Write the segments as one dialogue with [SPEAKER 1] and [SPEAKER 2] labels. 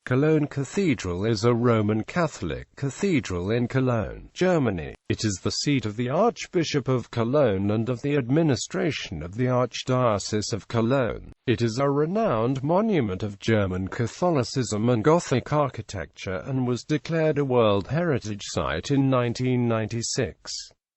[SPEAKER 1] Cologne Cathedral is a Roman Catholic cathedral in Cologne, Germany. It is the seat of the Archbishop of Cologne and of the administration of the Archdiocese of Cologne. It is a renowned monument of German Catholicism and Gothic architecture and was declared a World Heritage Site in 1996.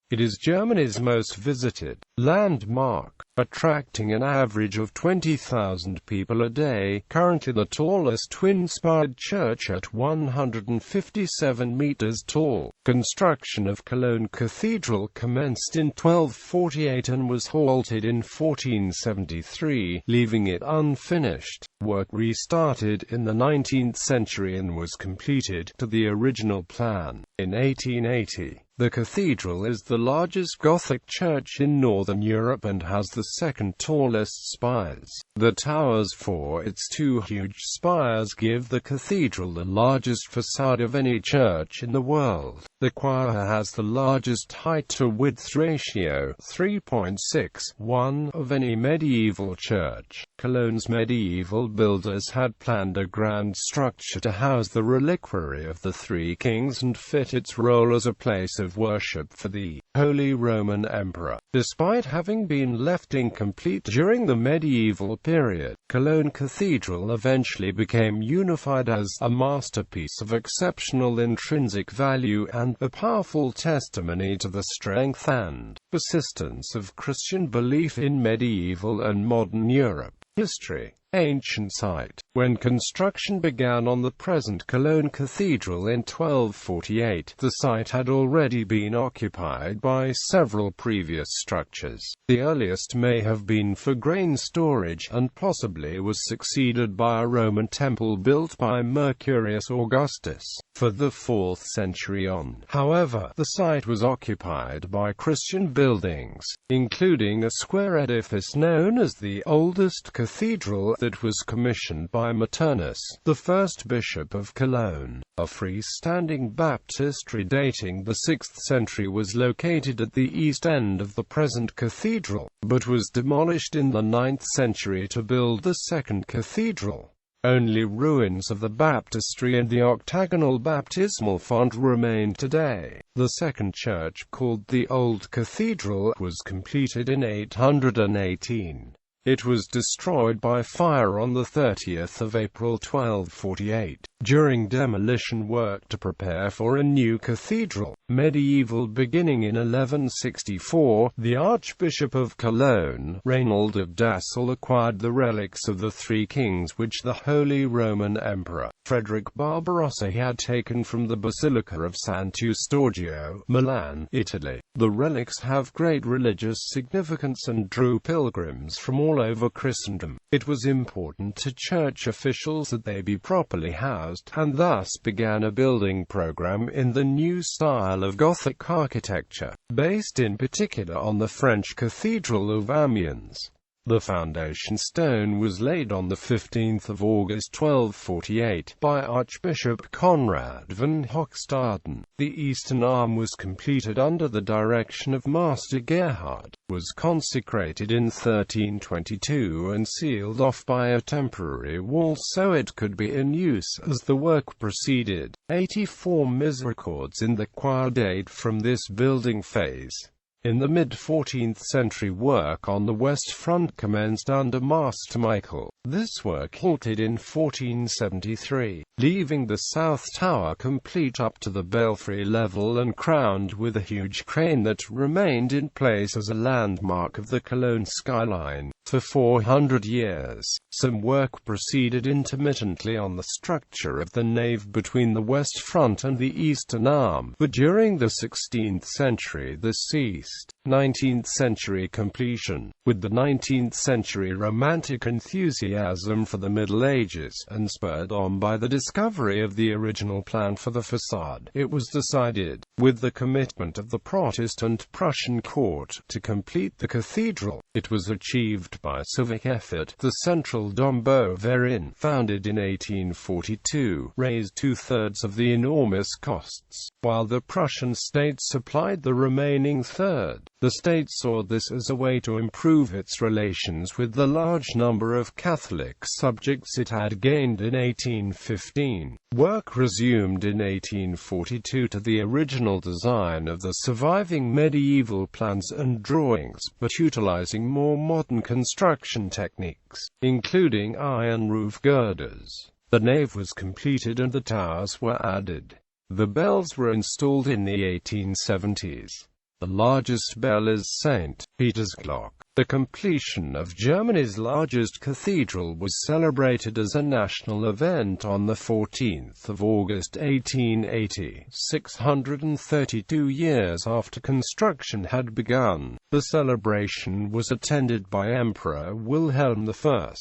[SPEAKER 1] It is Germany's most visited landmark, attracting an average of 20,000 people a day. Currently the tallest twin-spired church at 157 meters tall. Construction of Cologne Cathedral commenced in 1248 and was halted in 1473, leaving it unfinished. Work restarted in the 19th century and was completed to the original plan in 1880. The cathedral is the largest Gothic church in Northern Europe and has the second tallest spires. The towers for its two huge spires give the cathedral the largest facade of any church in the world. The choir has the largest height-to-width ratio, 3.61, of any medieval church. Cologne's medieval builders had planned a grand structure to house the reliquary of the three kings and fit its role as a place of worship for the Holy Roman Emperor. Despite having been left incomplete during the medieval period, Cologne Cathedral eventually became unified as a masterpiece of exceptional intrinsic value and a powerful testimony to the strength and persistence of Christian belief in medieval and modern Europe. History. Ancient site. When construction began on the present Cologne Cathedral in 1248, the site had already been occupied by several previous structures. The earliest may have been for grain storage, and possibly was succeeded by a Roman temple built by Mercurius Augustus for the 4th century on. However, the site was occupied by Christian buildings, including a square edifice known as the oldest cathedral that was commissioned by Maternus, the first bishop of Cologne. A freestanding baptistry dating the 6th century was located at the east end of the present cathedral, but was demolished in the 9th century to build the second cathedral. Only ruins of the baptistry and the octagonal baptismal font remain today. The second church, called the Old Cathedral, was completed in 818. It was destroyed by fire on the 30th of April 1248. During demolition work to prepare for a new cathedral, medieval beginning in 1164, the Archbishop of Cologne, Reinald of Dassel, acquired the relics of the three kings which the Holy Roman Emperor, Frederick Barbarossa, had taken from the Basilica of Sant'Eustachio, Milan, Italy. The relics have great religious significance and drew pilgrims from all over Christendom. It was important to church officials that they be properly housed, and thus began a building program in the new style of Gothic architecture, based in particular on the French Cathedral of Amiens. The foundation stone was laid on the 15th of August 1248 by Archbishop Conrad van Hoogstaden. The eastern arm was completed under the direction of Master Gerhard, was consecrated in 1322 and sealed off by a temporary wall so it could be in use as the work proceeded. 84 misrecords in the choir date from this building phase. In the mid-14th century, work on the west front commenced under Master Michael. This work halted in 1473, leaving the south tower complete up to the belfry level and crowned with a huge crane that remained in place as a landmark of the Cologne skyline for 400 years. Some work proceeded intermittently on the structure of the nave between the west front and the eastern arm, but during the 16th century this ceased. 19th century completion. With the 19th century Romantic enthusiasm for the Middle Ages, and spurred on by the discovery of the original plan for the facade, it was decided, with the commitment of the Protestant Prussian court, to complete the cathedral. It was achieved managed by VIAF. The central Dom Bavarin, founded in 1842, raised two-thirds of the enormous costs, while the Prussian state supplied the remaining third. The state saw this as a way to improve its relations with the large number of Catholic subjects it had gained in 1815. Work resumed in 1842 to the original design of the surviving medieval plans and drawings, but utilizing more modern construction techniques, including iron roof girders. The nave was completed and the towers were added. The bells were installed in the 1870s. The largest bell is St. Peter's clock. The completion of Germany's largest cathedral was celebrated as a national event on the 14th of August 1880, 632 years after construction had begun. The celebration was attended by Emperor Wilhelm I.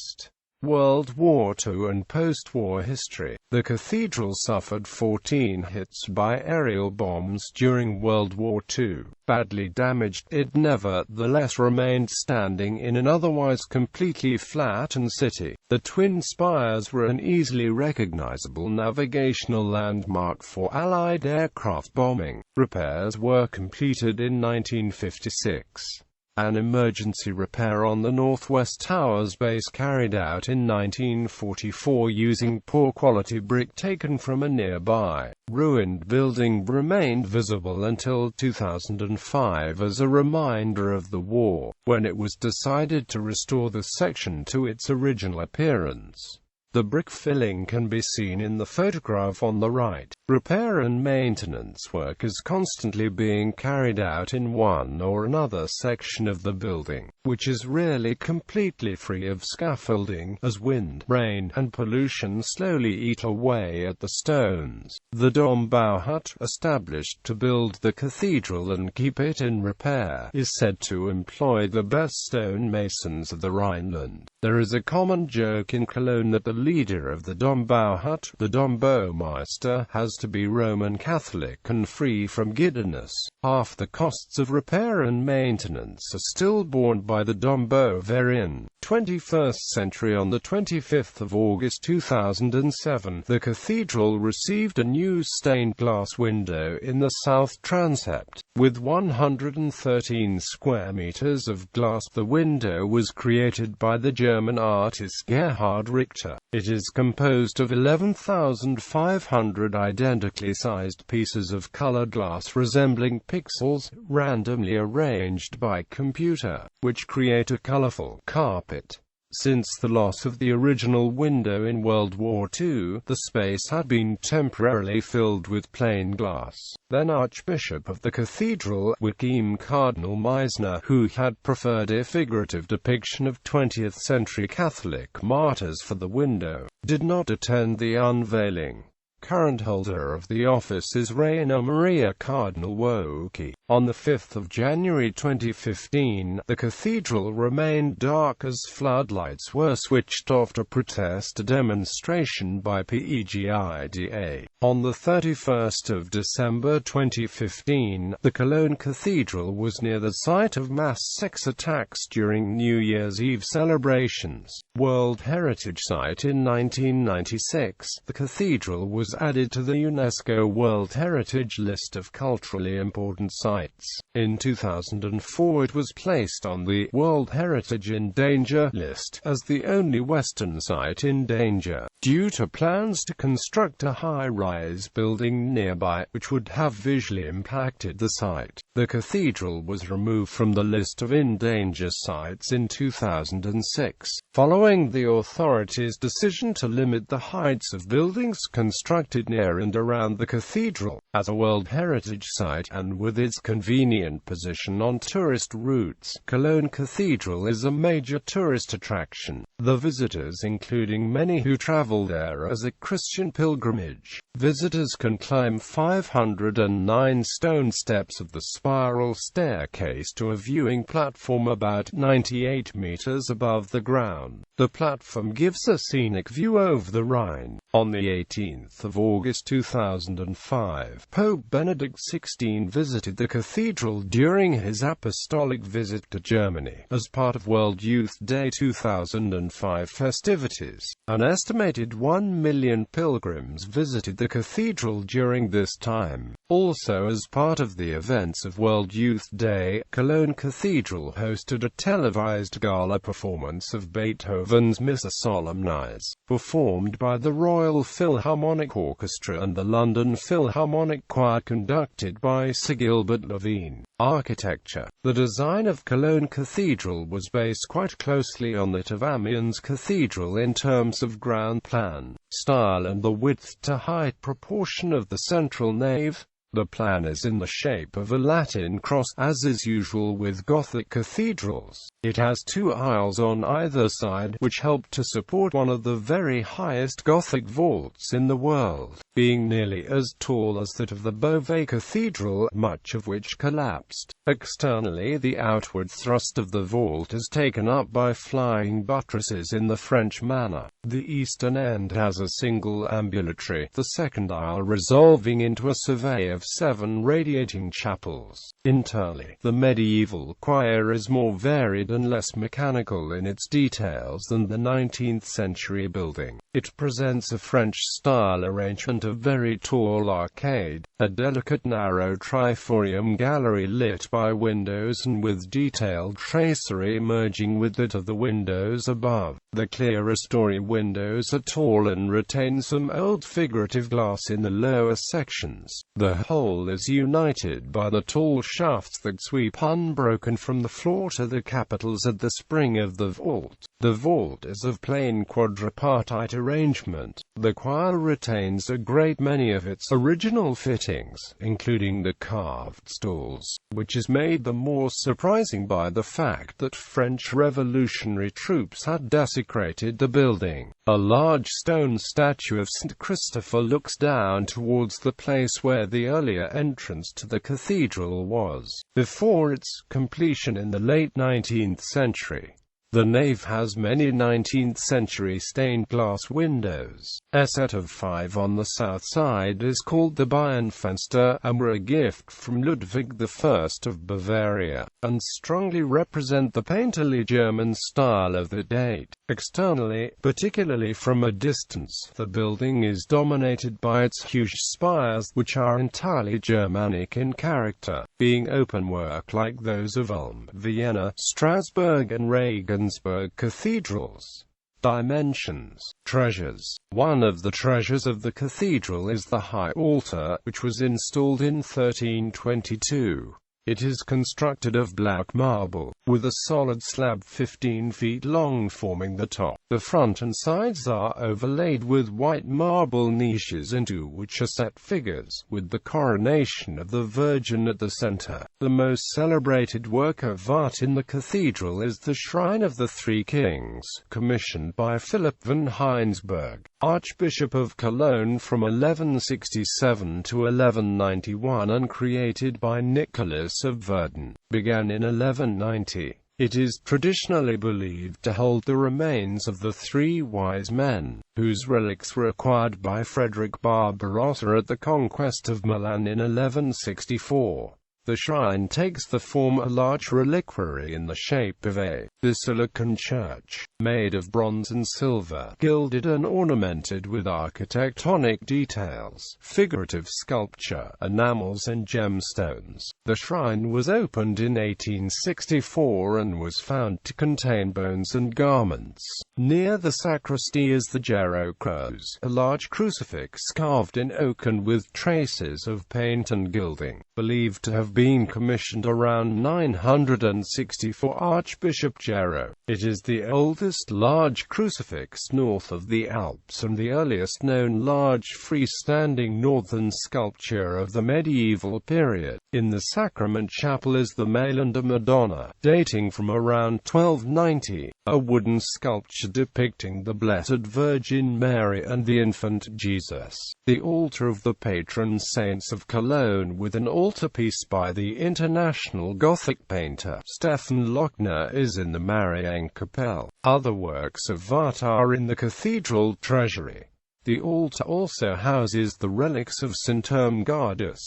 [SPEAKER 1] World War II and post-war history. The cathedral suffered 14 hits by aerial bombs during World War II. Badly damaged, it nevertheless remained standing in an otherwise completely flattened city. The twin spires were an easily recognizable navigational landmark for Allied aircraft bombing. Repairs were completed in 1956. An emergency repair on the Northwest Tower's base carried out in 1944 using poor-quality brick taken from a nearby, ruined building remained visible until 2005 as a reminder of the war, when it was decided to restore the section to its original appearance. The brick filling can be seen in the photograph on the right. Repair and maintenance work is constantly being carried out in one or another section of the building, which is rarely completely free of scaffolding, as wind, rain, and pollution slowly eat away at the stones. The Dombauhut, established to build the cathedral and keep it in repair, is said to employ the best stone masons of the Rhineland. There is a common joke in Cologne that the leader of the Dombauhut, the Dombaumeister, has to be Roman Catholic and free from giddiness. Half the costs of repair and maintenance are still borne by the Dom Bavarin. 21st century. On the 25th of August 2007, the cathedral received a new stained glass window in the south transept. With 113 square meters of glass, the window was created by the German artist Gerhard Richter. It is composed of 11,500 identically sized pieces of colored glass resembling pixels, randomly arranged by computer, which create a colorful carpet. Since the loss of the original window in World War II, the space had been temporarily filled with plain glass. Then Archbishop of the Cathedral, Joachim Cardinal Meissner, who had preferred a figurative depiction of 20th-century Catholic martyrs for the window, did not attend the unveiling. Current holder of the office is Rainer Maria Cardinal Woki. On the 5th of January 2015, the cathedral remained dark as floodlights were switched off to protest a demonstration by PEGIDA. On the 31st of December 2015, the Cologne Cathedral was near the site of mass sex attacks during New Year's Eve celebrations. World Heritage Site in 1996, the cathedral was added to the UNESCO World Heritage List of culturally important sites. In 2004 it was placed on the World Heritage in Danger list as the only Western site in danger, due to plans to construct a high-rise building nearby, which would have visually impacted the site. The cathedral was removed from the list of in danger sites in 2006, following the authorities' decision to limit the heights of buildings constructed near and around the cathedral. As a World Heritage Site, and with its convenient position on tourist routes, Cologne Cathedral is a major tourist attraction. The visitors, including many who travel there as a Christian pilgrimage. Visitors can climb 509 stone steps of the spiral staircase to a viewing platform about 98 meters above the ground. The platform gives a scenic view over the Rhine. On the 18th of August 2005, Pope Benedict XVI visited the cathedral during his apostolic visit to Germany, as part of World Youth Day 2005 festivities. An estimated 1 million pilgrims visited the cathedral during this time. Also, as part of the events of World Youth Day, Cologne Cathedral hosted a televised gala performance of Beethoven's Missa Solemnis, performed by the Royal Philharmonic Orchestra and the London Philharmonic Choir, conducted by Sir Gilbert Levine. Architecture. The design of Cologne Cathedral was based quite closely on that of Amiens Cathedral in terms of ground plan, style and the width-to-height proportion of the central nave. The plan is in the shape of a Latin cross, as is usual with Gothic cathedrals. It has two aisles on either side, which help to support one of the very highest Gothic vaults in the world, being nearly as tall as that of the Beauvais Cathedral, much of which collapsed. Externally, the outward thrust of the vault is taken up by flying buttresses in the French manner. The eastern end has a single ambulatory, the second aisle resolving into a survey of 7 radiating chapels. Internally, the medieval choir is more varied and less mechanical in its details than the 19th century building. It presents a French-style arrangement of very tall arcade, a delicate narrow triforium gallery lit by windows and with detailed tracery merging with that of the windows above. The clerestory windows are tall and retain some old figurative glass in the lower sections. The whole is united by the tall shafts that sweep unbroken from the floor to the capitals at the spring of the vault. The vault is of plain quadripartite arrangement. The choir retains a great many of its original fittings, including the carved stalls, which is made the more surprising by the fact that French revolutionary troops had desecrated the building. A large stone statue of St. Christopher looks down towards the place where the earlier entrance to the cathedral was, before its completion in the late 19th century. The nave has many 19th-century stained-glass windows. A set of 5 on the south side is called the Bayernfenster, and were a gift from Ludwig I of Bavaria, and strongly represent the painterly German style of the date. Externally, particularly from a distance, the building is dominated by its huge spires, which are entirely Germanic in character, being openwork like those of Ulm, Vienna, Strasbourg and Regensburg cathedrals. Dimensions. Treasures. One of the treasures of the cathedral is the high altar, which was installed in 1322. It is constructed of black marble, with a solid slab 15 feet long forming the top. The front and sides are overlaid with white marble niches into which are set figures, with the coronation of the Virgin at the center. The most celebrated work of art in the cathedral is the Shrine of the Three Kings, commissioned by Philip von Heinsberg, Archbishop of Cologne from 1167 to 1191 and created by Nicholas of Verden. Began in 1190. It is traditionally believed to hold the remains of the 3 wise men, whose relics were acquired by Frederick Barbarossa at the conquest of Milan in 1164. The shrine takes the form of a large reliquary in the shape of a basilican church, made of bronze and silver, gilded and ornamented with architectonic details, figurative sculpture, enamels and gemstones. The shrine was opened in 1864 and was found to contain bones and garments. Near the sacristy is the Gero Cross, a large crucifix carved in oak and with traces of paint and gilding, believed to have been commissioned around 960 for Archbishop Gero. It is the oldest large crucifix north of the Alps and the earliest known large freestanding northern sculpture of the medieval period. In the sacrament chapel is the Mailänder Madonna, dating from around 1290, a wooden sculpture depicting the Blessed Virgin Mary and the infant Jesus. The altar of the patron saints of Cologne, with an altarpiece by the international Gothic painter Stefan Lochner, is in the Mariankapelle. Other works of art are in the cathedral treasury. The altar also houses the relics of St. Ermengardas,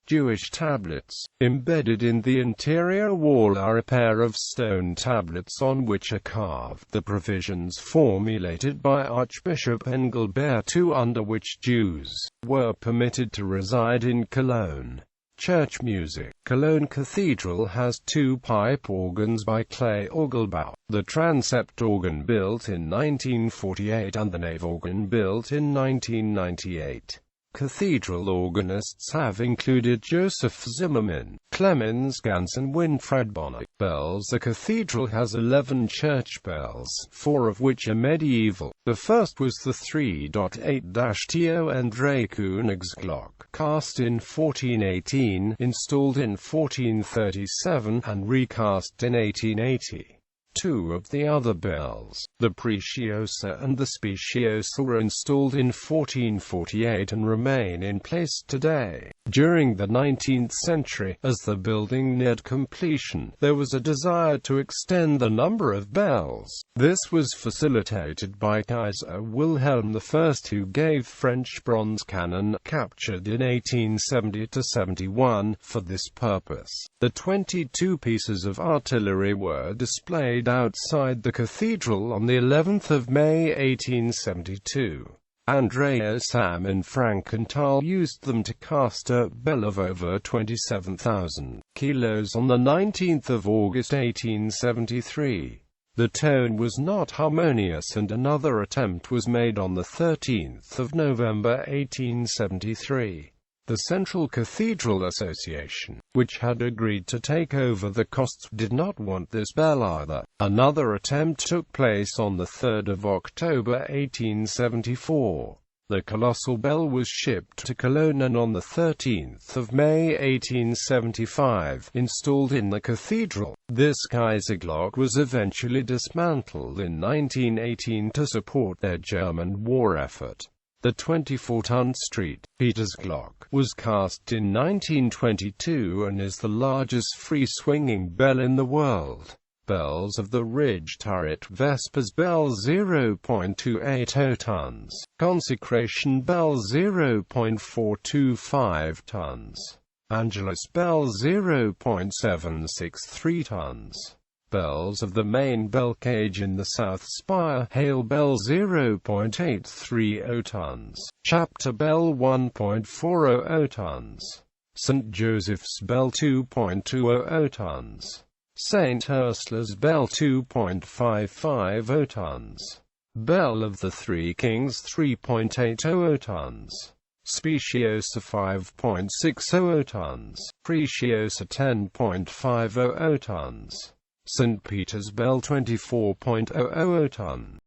[SPEAKER 1] Jewish tablets. Embedded in the interior wall are a pair of stone tablets on which are carved the provisions formulated by Archbishop Engelbert II under which Jews were permitted to reside in Cologne. Church music. Cologne Cathedral has two pipe organs by Clay Orgelbau, the transept organ built in 1948 and the nave organ built in 1998. Cathedral organists have included Joseph Zimmermann, Clemens Ganz and Winfried Bonner. Bells. The cathedral has 11 church bells, 4 of which are medieval. The first was the 3.8-To André Königsglock, cast in 1418, installed in 1437, and recast in 1880. Two of the other bells, the Preciosa and the Speciosa, were installed in 1448 and remain in place today. During the 19th century, as the building neared completion, there was a desire to extend the number of bells. This was facilitated by Kaiser Wilhelm I, who gave French bronze cannon, captured in 1870–71, for this purpose. The 22 pieces of artillery were displayed outside the cathedral on the 11th of May 1872. Andreas Sam in Frankenthal used them to cast a bell of over 27,000 kilos on the 19th of August 1873. The tone was not harmonious and another attempt was made on the 13th of November 1873. The Central Cathedral Association, which had agreed to take over the costs, did not want this bell either. Another attempt took place on the 3rd of October 1874. The colossal bell was shipped to Cologne and on the 13th of May 1875, installed in the cathedral. This Kaiserglock was eventually dismantled in 1918 to support their German war effort. The 24-ton St. Peter's Glock was cast in 1922 and is the largest free-swinging bell in the world. Bells of the Ridge Turret. Vespers Bell 0.280 tons. Consecration Bell 0.425 tons. Angelus Bell 0.763 tons. Bells of the main bell cage in the south spire. Hail Bell 0.830 tons. Chapter Bell 1.400 tons. St. Joseph's Bell 2.200 tons. St. Ursula's Bell 2.550 tons. Bell of the Three Kings 3.800 tons. Speciosa 5.600 tons. Preciosa 10.500 tons. St. Peter's Bell 24.00 ton.